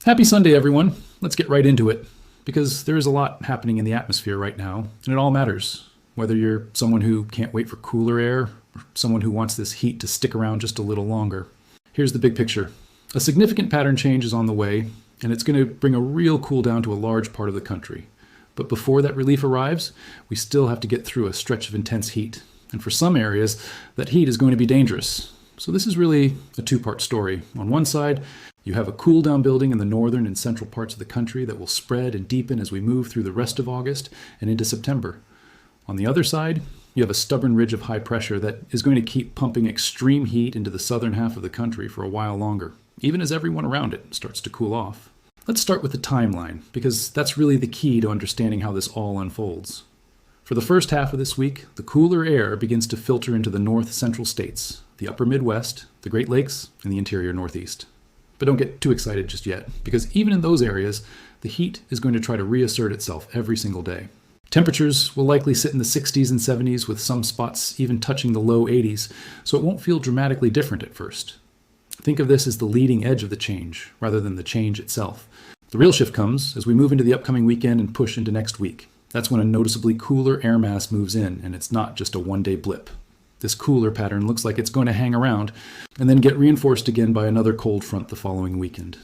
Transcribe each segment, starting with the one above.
Happy Sunday, everyone. Let's get right into it, because there is a lot happening in the atmosphere right now, and it all matters. Whether you're someone who can't wait for cooler air, or someone who wants this heat to stick around just a little longer. Here's the big picture. A significant pattern change is on the way, and it's going to bring a real cool down to a large part of the country. But before that relief arrives, we still have to get through a stretch of intense heat. And for some areas, that heat is going to be dangerous. So this is really a two-part story. On one side, you have a cool down building in the northern and central parts of the country that will spread and deepen as we move through the rest of August and into September. On the other side, you have a stubborn ridge of high pressure that is going to keep pumping extreme heat into the southern half of the country for a while longer, even as everyone around it starts to cool off. Let's start with the timeline, because that's really the key to understanding how this all unfolds. For the first half of this week, the cooler air begins to filter into the north central states, the upper Midwest, the Great Lakes, and the interior Northeast. But don't get too excited just yet, because even in those areas, the heat is going to try to reassert itself every single day. Temperatures will likely sit in the 60s and 70s, with some spots even touching the low 80s, so it won't feel dramatically different at first. Think of this as the leading edge of the change, rather than the change itself. The real shift comes as we move into the upcoming weekend and push into next week. That's when a noticeably cooler air mass moves in, and it's not just a one-day blip. This cooler pattern looks like it's going to hang around and then get reinforced again by another cold front the following weekend.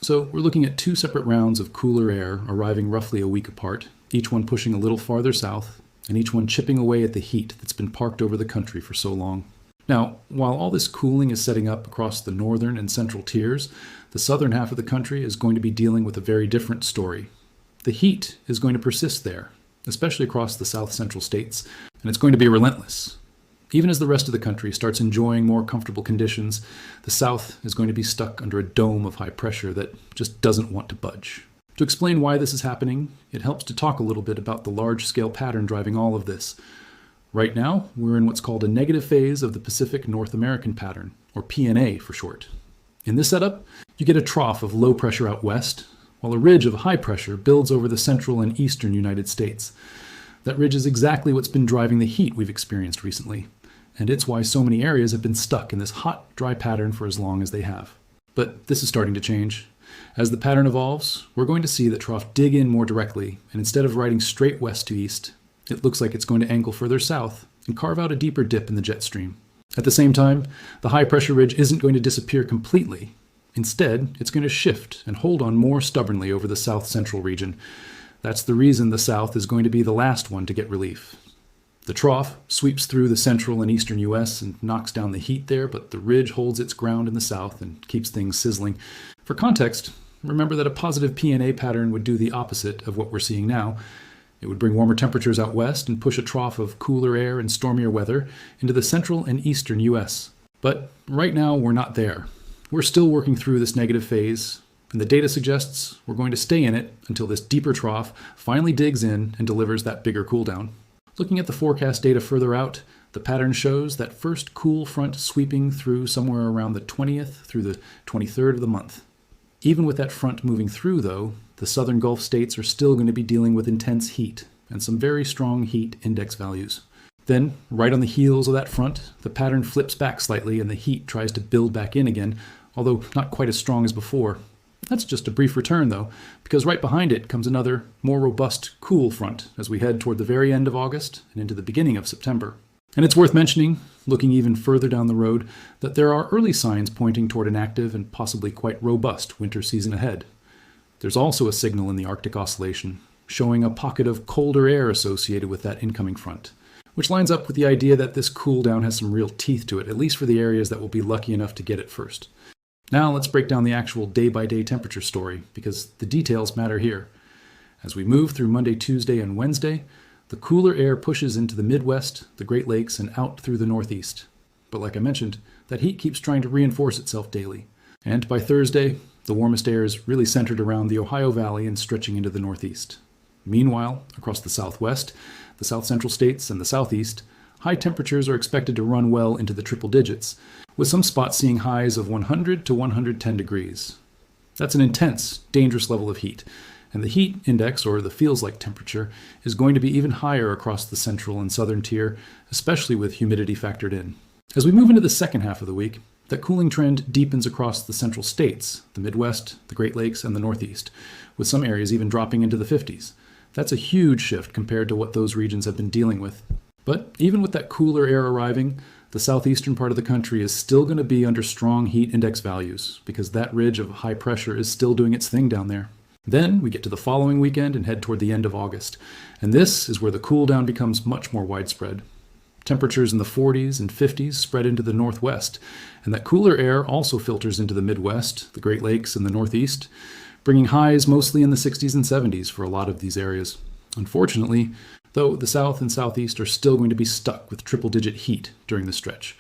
So we're looking at two separate rounds of cooler air arriving roughly a week apart, each one pushing a little farther south, and each one chipping away at the heat that's been parked over the country for so long. Now, while all this cooling is setting up across the northern and central tiers, the southern half of the country is going to be dealing with a very different story. The heat is going to persist there, especially across the south central states, and it's going to be relentless. Even as the rest of the country starts enjoying more comfortable conditions, the South is going to be stuck under a dome of high pressure that just doesn't want to budge. To explain why this is happening, it helps to talk a little bit about the large-scale pattern driving all of this. Right now, we're in what's called a negative phase of the Pacific North American pattern, or PNA for short. In this setup, you get a trough of low pressure out west, while a ridge of high pressure builds over the central and eastern United States. That ridge is exactly what's been driving the heat we've experienced recently. And it's why so many areas have been stuck in this hot, dry pattern for as long as they have. But this is starting to change. As the pattern evolves, we're going to see the trough dig in more directly, and instead of riding straight west to east, it looks like it's going to angle further south and carve out a deeper dip in the jet stream. At the same time, the high pressure ridge isn't going to disappear completely. Instead, it's going to shift and hold on more stubbornly over the south central region. That's the reason the south is going to be the last one to get relief. The trough sweeps through the central and eastern U.S. and knocks down the heat there, but the ridge holds its ground in the south and keeps things sizzling. For context, remember that a positive PNA pattern would do the opposite of what we're seeing now. It would bring warmer temperatures out west and push a trough of cooler air and stormier weather into the central and eastern U.S. But right now, we're not there. We're still working through this negative phase, and the data suggests we're going to stay in it until this deeper trough finally digs in and delivers that bigger cool down. Looking at the forecast data further out, the pattern shows that first cool front sweeping through somewhere around the 20th through the 23rd of the month. Even with that front moving through, though, the southern Gulf states are still going to be dealing with intense heat and some very strong heat index values. Then, right on the heels of that front, the pattern flips back slightly and the heat tries to build back in again, although not quite as strong as before. That's just a brief return, though, because right behind it comes another, more robust, cool front as we head toward the very end of August and into the beginning of September. And it's worth mentioning, looking even further down the road, that there are early signs pointing toward an active and possibly quite robust winter season ahead. There's also a signal in the Arctic Oscillation, showing a pocket of colder air associated with that incoming front, which lines up with the idea that this cool down has some real teeth to it, at least for the areas that will be lucky enough to get it first. Now let's break down the actual day-by-day temperature story, because the details matter here. As we move through Monday, Tuesday, and Wednesday, the cooler air pushes into the Midwest, the Great Lakes, and out through the Northeast. But like I mentioned, that heat keeps trying to reinforce itself daily. And by Thursday, the warmest air is really centered around the Ohio Valley and stretching into the Northeast. Meanwhile, across the Southwest, the South Central states, and the Southeast, high temperatures are expected to run well into the triple digits, with some spots seeing highs of 100 to 110 degrees. That's an intense, dangerous level of heat, and the heat index, or the feels-like temperature, is going to be even higher across the central and southern tier, especially with humidity factored in. As we move into the second half of the week, That cooling trend deepens across the central states, the Midwest, the Great Lakes, and the Northeast, with some areas even dropping into the 50s. That's a huge shift compared to what those regions have been dealing with. But even with that cooler air arriving, the southeastern part of the country is still going to be under strong heat index values because that ridge of high pressure is still doing its thing down there. Then we get to the following weekend and head toward the end of August. And this is where the cool down becomes much more widespread. Temperatures in the 40s and 50s spread into the northwest, and that cooler air also filters into the Midwest, the Great Lakes, and the Northeast, bringing highs mostly in the 60s and 70s for a lot of these areas. Unfortunately, though, the South and Southeast are still going to be stuck with triple-digit heat during the stretch.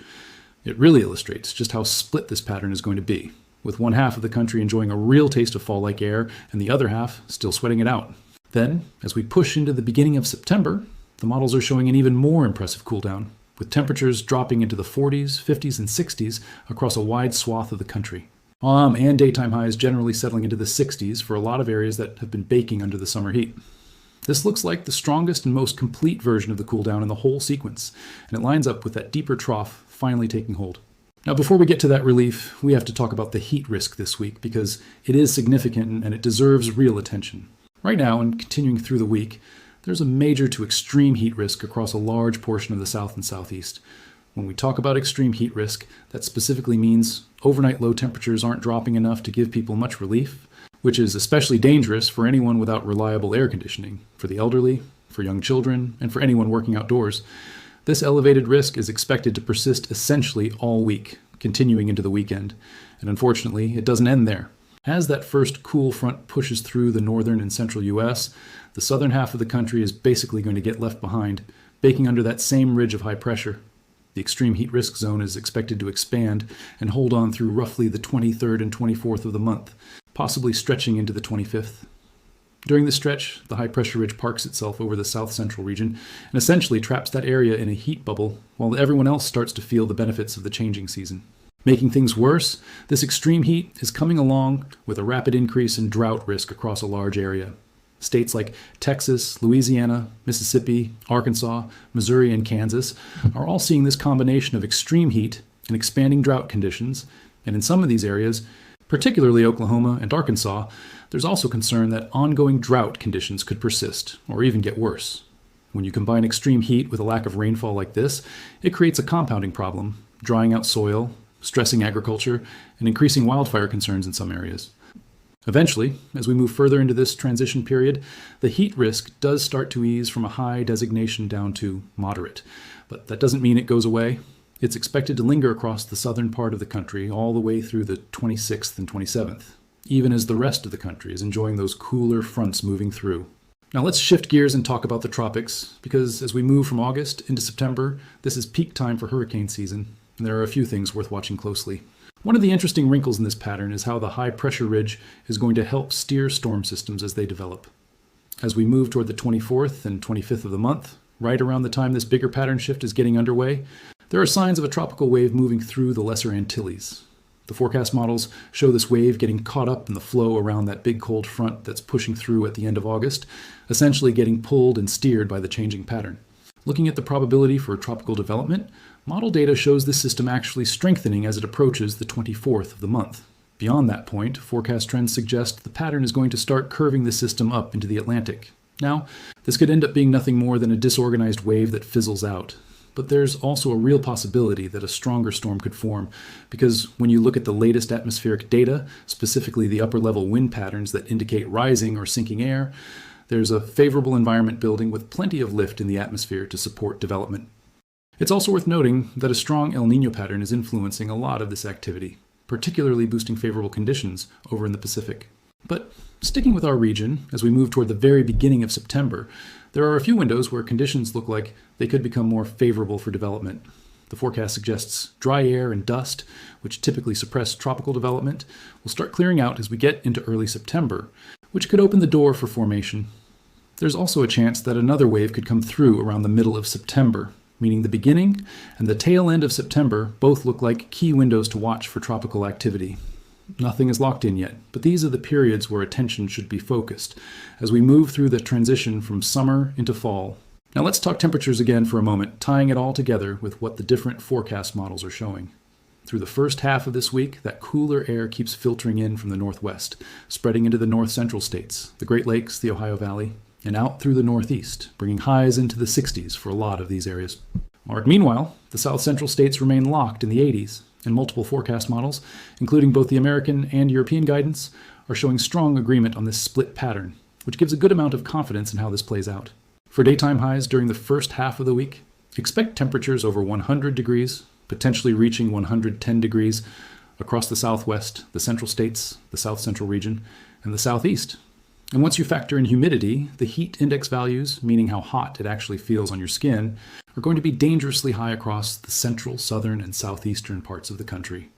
It really illustrates just how split this pattern is going to be, with one half of the country enjoying a real taste of fall-like air and the other half still sweating it out. Then, as we push into the beginning of September, the models are showing an even more impressive cool down, with temperatures dropping into the 40s, 50s, and 60s across a wide swath of the country. And daytime highs generally settling into the 60s for a lot of areas that have been baking under the summer heat. This looks like the strongest and most complete version of the cool down in the whole sequence, and it lines up with that deeper trough finally taking hold. Now, before we get to that relief, we have to talk about the heat risk this week because it is significant and it deserves real attention. Right now, and continuing through the week, there's a major to extreme heat risk across a large portion of the South and Southeast. When we talk about extreme heat risk, that specifically means overnight low temperatures aren't dropping enough to give people much relief, which is especially dangerous for anyone without reliable air conditioning, for the elderly, for young children, and for anyone working outdoors. This elevated risk is expected to persist essentially all week, continuing into the weekend. And unfortunately, it doesn't end there. As that first cool front pushes through the northern and central U.S., the southern half of the country is basically going to get left behind, baking under that same ridge of high pressure. The extreme heat risk zone is expected to expand and hold on through roughly the 23rd and 24th of the month, possibly stretching into the 25th. During this stretch, the high-pressure ridge parks itself over the south-central region and essentially traps that area in a heat bubble while everyone else starts to feel the benefits of the changing season. Making things worse, this extreme heat is coming along with a rapid increase in drought risk across a large area. States like Texas, Louisiana, Mississippi, Arkansas, Missouri, and Kansas are all seeing this combination of extreme heat and expanding drought conditions, and in some of these areas, particularly Oklahoma and Arkansas, there's also concern that ongoing drought conditions could persist or even get worse. When you combine extreme heat with a lack of rainfall like this, it creates a compounding problem, drying out soil, stressing agriculture, and increasing wildfire concerns in some areas. Eventually, as we move further into this transition period, the heat risk does start to ease from a high designation down to moderate, but that doesn't mean it goes away. It's expected to linger across the southern part of the country all the way through the 26th and 27th, even as the rest of the country is enjoying those cooler fronts moving through. Now let's shift gears and talk about the tropics, because as we move from August into September, this is peak time for hurricane season, and there are a few things worth watching closely. One of the interesting wrinkles in this pattern is how the high-pressure ridge is going to help steer storm systems as they develop. As we move toward the 24th and 25th of the month, right around the time this bigger pattern shift is getting underway, there are signs of a tropical wave moving through the Lesser Antilles. The forecast models show this wave getting caught up in the flow around that big cold front that's pushing through at the end of August, essentially getting pulled and steered by the changing pattern. Looking at the probability for tropical development, model data shows this system actually strengthening as it approaches the 24th of the month. Beyond that point, forecast trends suggest the pattern is going to start curving the system up into the Atlantic. Now, this could end up being nothing more than a disorganized wave that fizzles out. But there's also a real possibility that a stronger storm could form, because when you look at the latest atmospheric data, specifically the upper-level wind patterns that indicate rising or sinking air, there's a favorable environment building with plenty of lift in the atmosphere to support development. It's also worth noting that a strong El Niño pattern is influencing a lot of this activity, particularly boosting favorable conditions over in the Pacific. But sticking with our region, as we move toward the very beginning of September, there are a few windows where conditions look like they could become more favorable for development. The forecast suggests dry air and dust, which typically suppress tropical development, will start clearing out as we get into early September, which could open the door for formation. There's also a chance that another wave could come through around the middle of September, meaning the beginning and the tail end of September both look like key windows to watch for tropical activity. Nothing is locked in yet, but these are the periods where attention should be focused as we move through the transition from summer into fall. Now let's talk temperatures again for a moment, tying it all together with what the different forecast models are showing. Through the first half of this week, that cooler air keeps filtering in from the northwest, spreading into the north-central states, the Great Lakes, the Ohio Valley, and out through the northeast, bringing highs into the 60s for a lot of these areas. Meanwhile, the south-central states remain locked in the 80s, and multiple forecast models, including both the American and European guidance, are showing strong agreement on this split pattern, which gives a good amount of confidence in how this plays out. For daytime highs during the first half of the week, expect temperatures over 100 degrees, potentially reaching 110 degrees across the southwest, the central states, the south-central region, and the southeast. And once you factor in humidity, the heat index values, meaning how hot it actually feels on your skin, are going to be dangerously high across the central, southern, and southeastern parts of the country.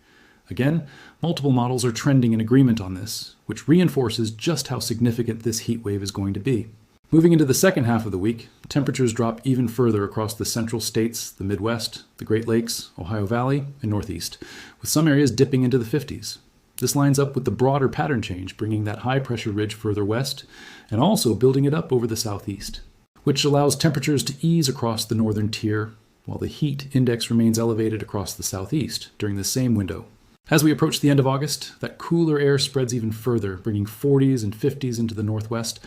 Again, multiple models are trending in agreement on this, which reinforces just how significant this heat wave is going to be. Moving into the second half of the week, temperatures drop even further across the central states, the Midwest, the Great Lakes, Ohio Valley, and Northeast, with some areas dipping into the 50s. This lines up with the broader pattern change, bringing that high-pressure ridge further west, and also building it up over the southeast, which allows temperatures to ease across the northern tier, while the heat index remains elevated across the southeast during the same window. As we approach the end of August, that cooler air spreads even further, bringing 40s and 50s into the northwest,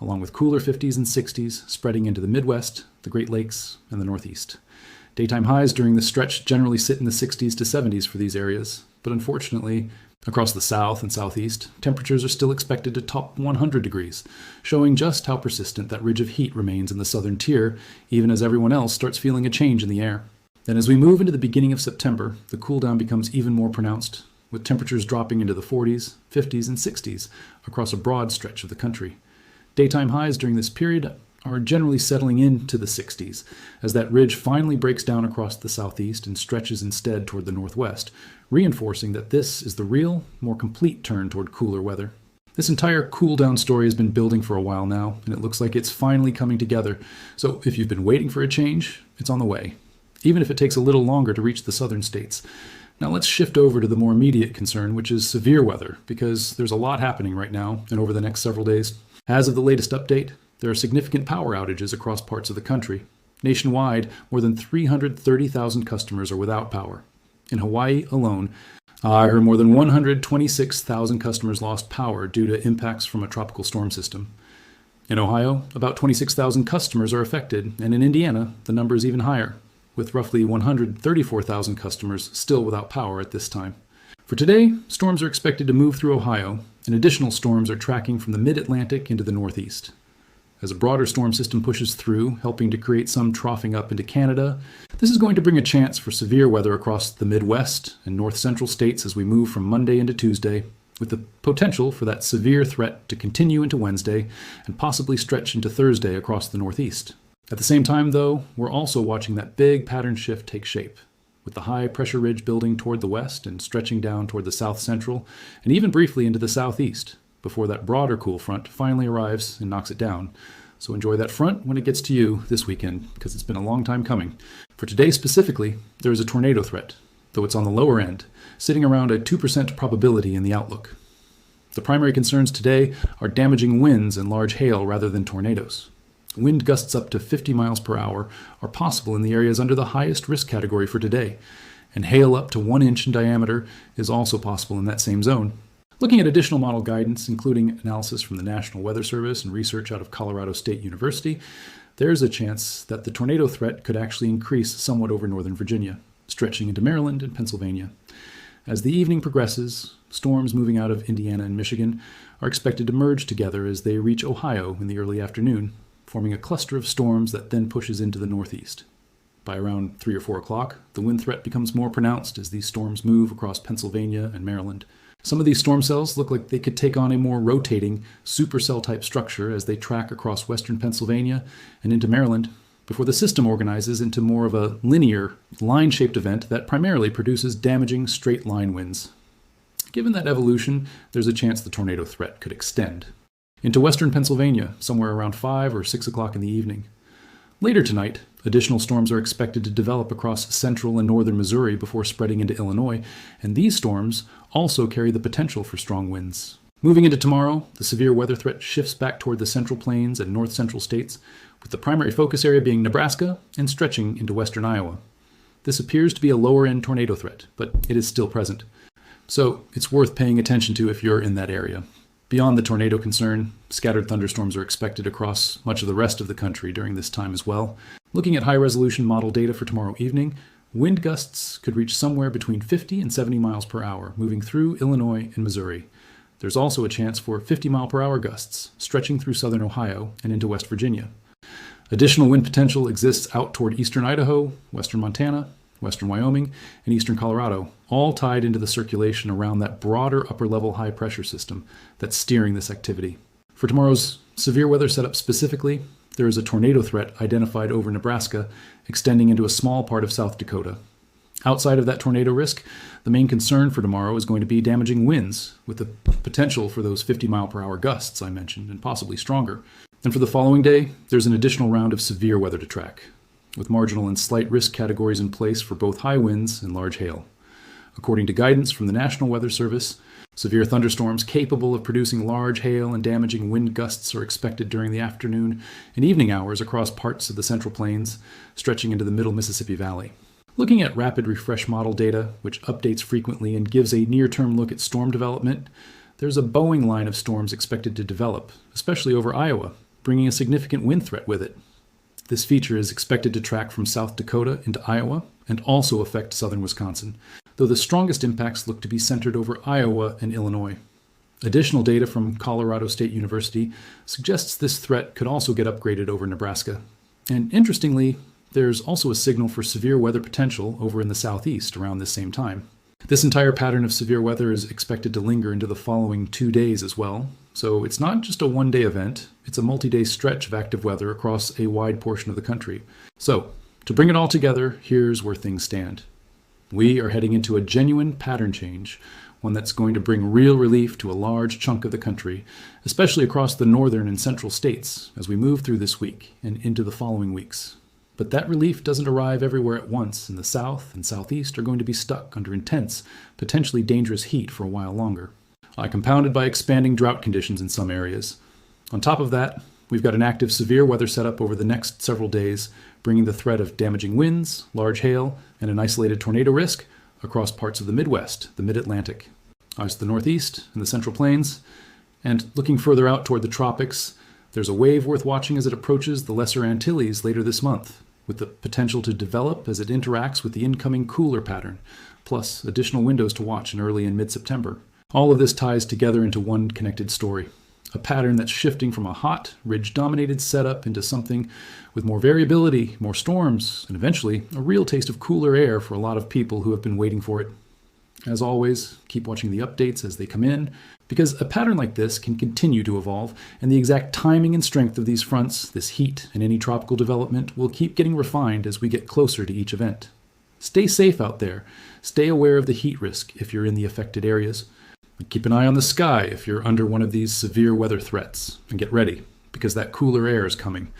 along with cooler 50s and 60s spreading into the Midwest, the Great Lakes, and the Northeast. Daytime highs during this stretch generally sit in the 60s to 70s for these areas, but unfortunately, across the south and southeast, temperatures are still expected to top 100 degrees, showing just how persistent that ridge of heat remains in the southern tier, even as everyone else starts feeling a change in the air. Then as we move into the beginning of September, the cooldown becomes even more pronounced, with temperatures dropping into the 40s, 50s, and 60s across a broad stretch of the country. Daytime highs during this period are generally settling into the 60s, as that ridge finally breaks down across the southeast and stretches instead toward the northwest, reinforcing that this is the real, more complete turn toward cooler weather. This entire cool down story has been building for a while now, and it looks like it's finally coming together. So if you've been waiting for a change, it's on the way, even if it takes a little longer to reach the southern states. Now let's shift over to the more immediate concern, which is severe weather, because there's a lot happening right now and over the next several days. As of the latest update, there are significant power outages across parts of the country. Nationwide, more than 330,000 customers are without power. In Hawaii alone, I heard more than 126,000 customers lost power due to impacts from a tropical storm system. In Ohio, about 26,000 customers are affected, and in Indiana, the number is even higher, with roughly 134,000 customers still without power at this time. For today, storms are expected to move through Ohio, and additional storms are tracking from the mid-Atlantic into the northeast. As a broader storm system pushes through, helping to create some troughing up into Canada, this is going to bring a chance for severe weather across the Midwest and north-central states as we move from Monday into Tuesday, with the potential for that severe threat to continue into Wednesday and possibly stretch into Thursday across the northeast. At the same time, though, we're also watching that big pattern shift take shape, with the high-pressure ridge building toward the west and stretching down toward the south-central, and even briefly into the southeast, before that broader cool front finally arrives and knocks it down. So enjoy that front when it gets to you this weekend, because it's been a long time coming. For today specifically, there is a tornado threat, though it's on the lower end, sitting around a 2% probability in the outlook. The primary concerns today are damaging winds and large hail rather than tornadoes. Wind gusts up to 50 miles per hour are possible in the areas under the highest risk category for today, and hail up to 1 inch in diameter is also possible in that same zone. Looking at additional model guidance, including analysis from the National Weather Service and research out of Colorado State University, there's a chance that the tornado threat could actually increase somewhat over northern Virginia, stretching into Maryland and Pennsylvania. As the evening progresses, storms moving out of Indiana and Michigan are expected to merge together as they reach Ohio in the early afternoon, forming a cluster of storms that then pushes into the northeast. By around 3 or 4 o'clock, the wind threat becomes more pronounced as these storms move across Pennsylvania and Maryland. Some of these storm cells look like they could take on a more rotating supercell-type structure as they track across western Pennsylvania and into Maryland, before the system organizes into more of a linear, line-shaped event that primarily produces damaging straight-line winds. Given that evolution, there's a chance the tornado threat could extend into western Pennsylvania, somewhere around 5 or 6 o'clock in the evening. Later tonight, additional storms are expected to develop across central and northern Missouri before spreading into Illinois, and these storms also carry the potential for strong winds. Moving into tomorrow, the severe weather threat shifts back toward the Central Plains and north-central states, with the primary focus area being Nebraska and stretching into western Iowa. This appears to be a lower-end tornado threat, but it is still present. So it's worth paying attention to if you're in that area. Beyond the tornado concern, scattered thunderstorms are expected across much of the rest of the country during this time as well. Looking at high-resolution model data for tomorrow evening, wind gusts could reach somewhere between 50 and 70 miles per hour, moving through Illinois and Missouri. There's also a chance for 50-mile-per-hour gusts, stretching through southern Ohio and into West Virginia. Additional wind potential exists out toward eastern Idaho, western Montana, western Wyoming, and eastern Colorado, all tied into the circulation around that broader upper-level high-pressure system that's steering this activity. For tomorrow's severe weather setup specifically, there is a tornado threat identified over Nebraska, extending into a small part of South Dakota. Outside of that tornado risk, the main concern for tomorrow is going to be damaging winds, with the potential for those 50-mile-per-hour gusts I mentioned, and possibly stronger. And for the following day, there's an additional round of severe weather to track, with marginal and slight risk categories in place for both high winds and large hail. According to guidance from the National Weather Service, severe thunderstorms capable of producing large hail and damaging wind gusts are expected during the afternoon and evening hours across parts of the Central Plains, stretching into the middle Mississippi Valley. Looking at rapid refresh model data, which updates frequently and gives a near-term look at storm development, there's a Boeing line of storms expected to develop, especially over Iowa, bringing a significant wind threat with it. This feature is expected to track from South Dakota into Iowa and also affect southern Wisconsin, though the strongest impacts look to be centered over Iowa and Illinois. Additional data from Colorado State University suggests this threat could also get upgraded over Nebraska. And interestingly, there's also a signal for severe weather potential over in the southeast around this same time. This entire pattern of severe weather is expected to linger into the following 2 days as well. So it's not just a one-day event, it's a multi-day stretch of active weather across a wide portion of the country. So, to bring it all together, here's where things stand. We are heading into a genuine pattern change, one that's going to bring real relief to a large chunk of the country, especially across the northern and central states as we move through this week and into the following weeks. But that relief doesn't arrive everywhere at once, and the south and southeast are going to be stuck under intense, potentially dangerous heat for a while longer. Compounded by expanding drought conditions in some areas. On top of that, we've got an active severe weather setup over the next several days, bringing the threat of damaging winds, large hail, and an isolated tornado risk across parts of the Midwest, the Mid-Atlantic, out to the Northeast and the Central Plains. And looking further out toward the tropics, there's a wave worth watching as it approaches the Lesser Antilles later this month, with the potential to develop as it interacts with the incoming cooler pattern, plus additional windows to watch in early and mid-September. All of this ties together into one connected story, a pattern that's shifting from a hot, ridge-dominated setup into something with more variability, more storms, and eventually a real taste of cooler air for a lot of people who have been waiting for it. As always, keep watching the updates as they come in, because a pattern like this can continue to evolve, and the exact timing and strength of these fronts, this heat, and any tropical development will keep getting refined as we get closer to each event. Stay safe out there. Stay aware of the heat risk if you're in the affected areas. Keep an eye on the sky if you're under one of these severe weather threats, and get ready, because that cooler air is coming.